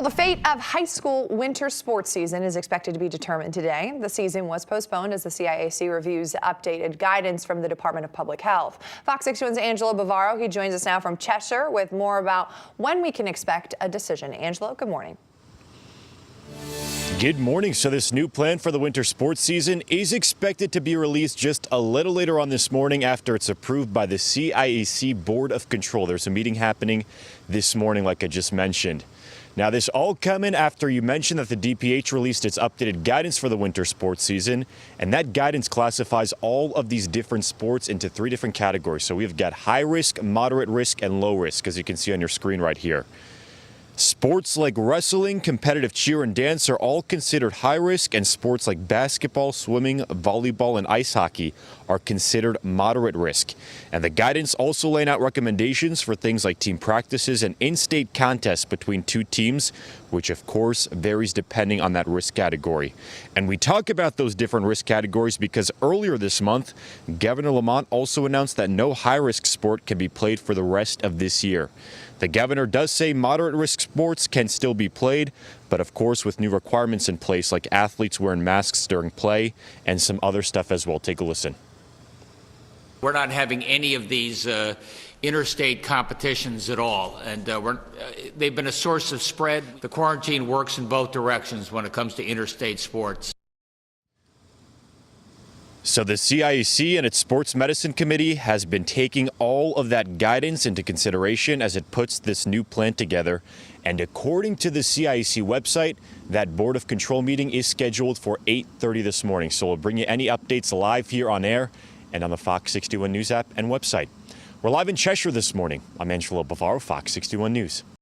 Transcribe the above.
Well, the fate of high school winter sports season is expected to be determined today. The season was postponed as the CIAC reviews updated guidance from the Department of Public Health. Fox 61's Angelo Bavaro, he joins us now from Cheshire with more about when we can expect a decision. Angelo, good morning. Good morning. So this new plan for the winter sports season is expected to be released just a little later on this morning after it's approved by the CIAC Board of Control. There's a meeting happening this morning, like I just mentioned. Now, this all coming after you mentioned that the DPH released its updated guidance for the winter sports season, and that guidance classifies all of these different sports into 3 different categories. So we've got high risk, moderate risk, and low risk, as you can see on your screen right here. Sports like wrestling, competitive cheer, and dance are all considered high risk, and sports like basketball, swimming, volleyball, and ice hockey are considered moderate risk. And the guidance also laying out recommendations for things like team practices and in-state contests between 2 teams, which of course varies depending on that risk category. And we talk about those different risk categories because earlier this month, Governor Lamont also announced that no high-risk sport can be played for the rest of this year. The governor does say moderate risk sports can still be played, but of course with new requirements in place like athletes wearing masks during play and some other stuff as well. Take a listen. We're not having any of these interstate competitions at all, and they've been a source of spread. The quarantine works in both directions when it comes to interstate sports. So the CIAC and its Sports Medicine Committee has been taking all of that guidance into consideration as it puts this new plan together. And according to the CIAC website, that Board of Control meeting is scheduled for 8:30 this morning. So we'll bring you any updates live here on air and on the Fox 61 News app and website. We're live in Cheshire this morning. I'm Angelo Bavaro, Fox 61 News.